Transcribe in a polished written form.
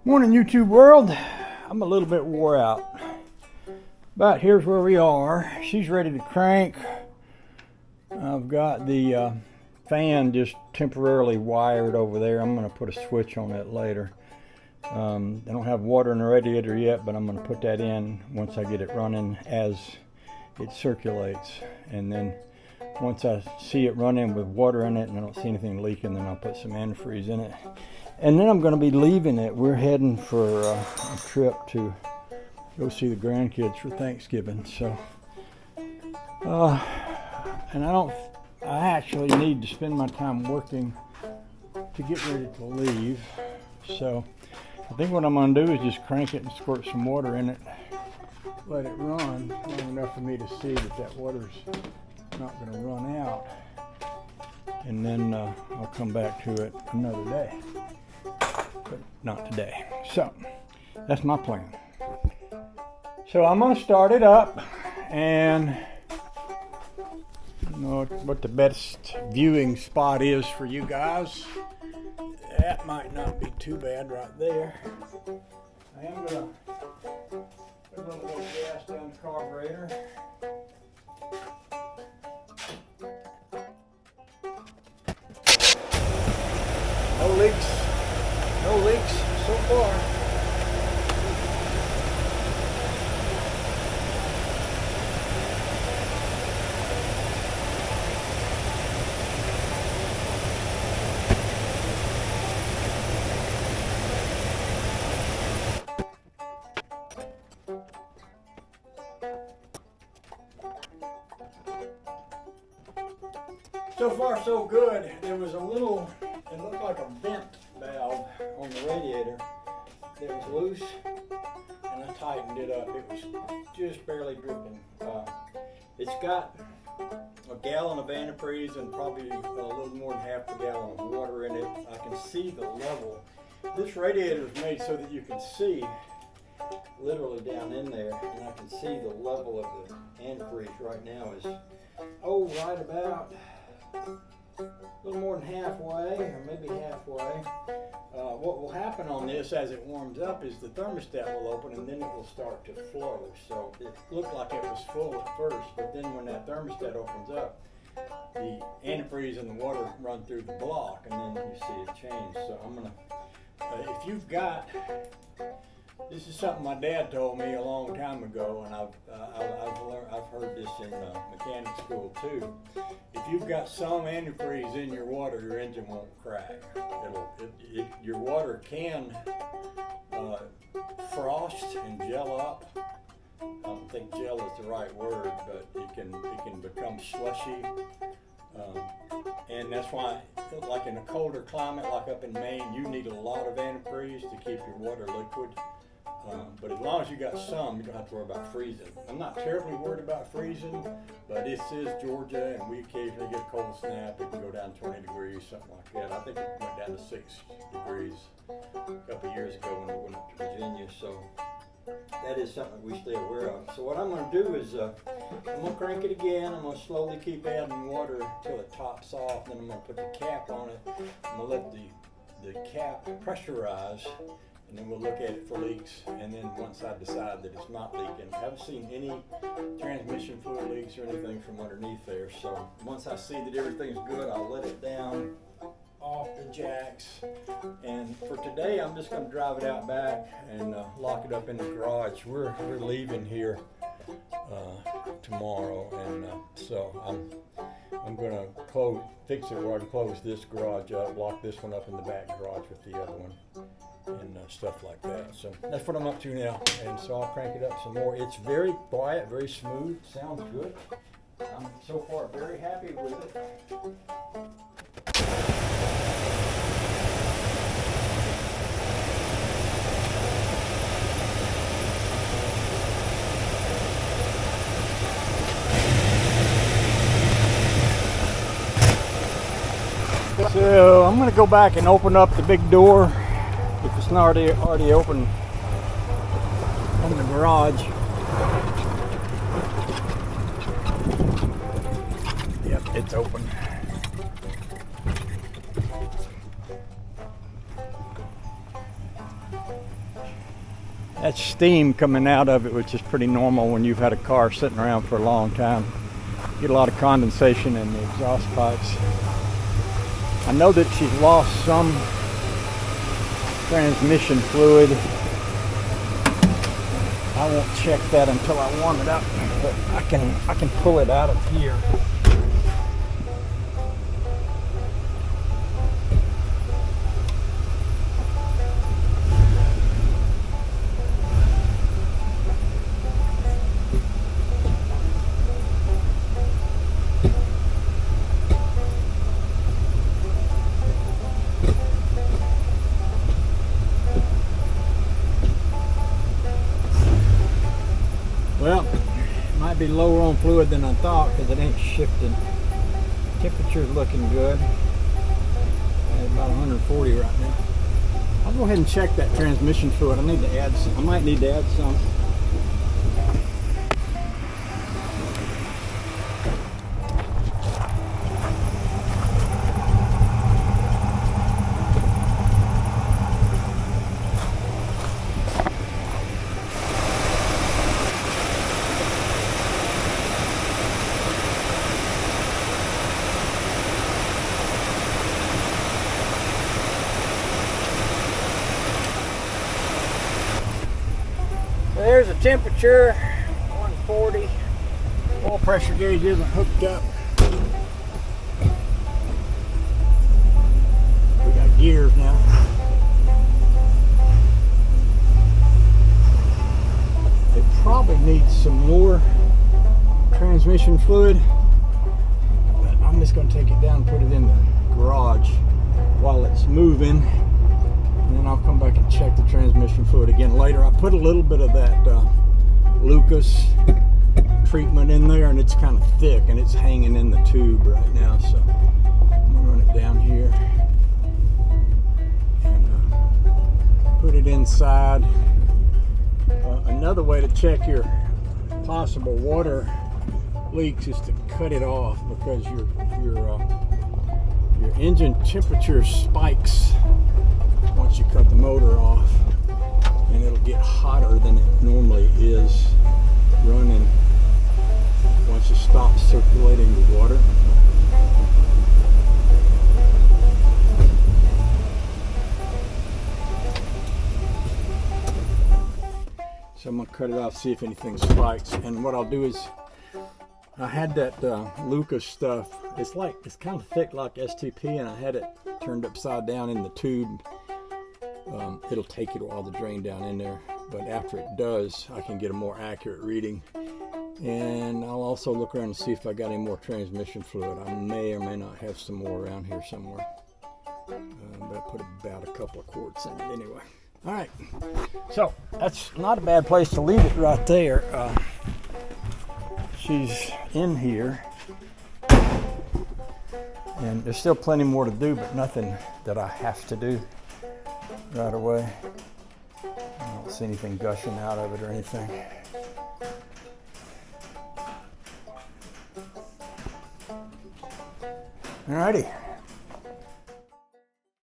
Morning, YouTube world. I'm a little bit wore out, but here's where we are. She's ready to crank. I've got the fan just temporarily wired over there. I'm going to put a switch on it later. I don't have water in the radiator yet, but I'm going to put that in once I get it running as it circulates. And then once I see it running with water in it and I don't see anything leaking, then I'll put some antifreeze in it. And then I'm going to be leaving it. We're heading for a trip to go see the grandkids for Thanksgiving. So, and I actually need to spend my time working to get ready to leave. So I think what I'm going to do is just crank it and squirt some water in it, let it run long enough for me to see that water's not going to run out. And then I'll come back to it another day. But not today. So that's my plan. So I'm going to start it up, and you know what the best viewing spot is for you guys. That might not be too bad right there. I am going to put a little bit of gas down the carburetor. No leaks. No leaks so far. So far so good. There was a little, it looked like a vent valve on the radiator that was loose, and I tightened it up. It was just barely dripping. It's got a gallon of antifreeze and probably a little more than half a gallon of water in it. I can see the level. This radiator is made so that you can see literally down in there, and I can see the level of the antifreeze right now is, right about a little more than halfway, or maybe halfway. What will happen on this as it warms up is the thermostat will open and then it will start to flow. So it looked like it was full at first, but then when that thermostat opens up, the antifreeze and the water run through the block, and then you see it change. So I'm gonna, if you've got, this is something my dad told me a long time ago, and I've heard this in mechanic school too. If you've got some antifreeze in your water, your engine won't crack. Your water can frost and gel up. I don't think gel is the right word, but it can become slushy. And that's why, like in a colder climate, like up in Maine, you need a lot of antifreeze to keep your water liquid. But as long as you got some, you don't have to worry about freezing. I'm not terribly worried about freezing, but this is Georgia, and we occasionally get a cold snap. It can go down 20 degrees, something like that. I think it went down to 6 degrees a couple of years ago when we went up to Virginia. So that is something we stay aware of. So what I'm going to do is I'm going to crank it again. I'm going to slowly keep adding water until it tops off. Then I'm going to put the cap on it. I'm going to let the cap pressurize, and then we'll look at it for leaks. And then once I decide that it's not leaking, I haven't seen any transmission fluid leaks or anything from underneath there. So once I see that everything's good, I'll let it down off the jacks. And for today, I'm just going to drive it out back and lock it up in the garage. We're leaving here tomorrow, and so I'm going to fix it where I can close this garage up, lock this one up in the back garage with the other one, and stuff like that. So that's what I'm up to now, and so I'll crank it up some more. It's very quiet, very smooth, sounds good. I'm so far very happy with it. So I'm going to go back and open up the big door if it's not already open on the garage. Yep, it's open. That's steam coming out of it, which is pretty normal when you've had a car sitting around for a long time. Get a lot of condensation in the exhaust pipes. I know that she's lost some transmission fluid. I won't check that until I warm it up, but I can pull it out of here. Well, it might be lower on fluid than I thought because it ain't shifting. Temperature's looking good. At about 140 right now. I'll go ahead and check that transmission fluid. I need to add some. I might need to add some. There's a temperature, 140. Oil pressure gauge isn't hooked up. We got gears now. It probably needs some more transmission fluid, but I'm just going to take it down and put it in the garage while it's moving. And then I'll come back and check the transmission fluid again later. I put a little bit of that Lucas treatment in there, and it's kind of thick and it's hanging in the tube right now. So I'm gonna run it down here and put it inside. Another way to check your possible water leaks is to cut it off, because your engine temperature spikes once you cut the motor off, and it'll get hotter than it normally is running once it stops circulating the water. So I'm going to cut it off, see if anything spikes. And what I'll do is, I had that Lucas stuff. It's kind of thick like STP, and I had it turned upside down in the tube. It'll take it a while to drain down in there, but after it does, I can get a more accurate reading. And I'll also look around and see if I got any more transmission fluid. I may or may not have some more around here somewhere, but I put about a couple of quarts in it anyway. All right, so that's not a bad place to leave it right there. She's in here, and there's still plenty more to do, but nothing that I have to do right away. I don't see anything gushing out of it or anything. Alrighty.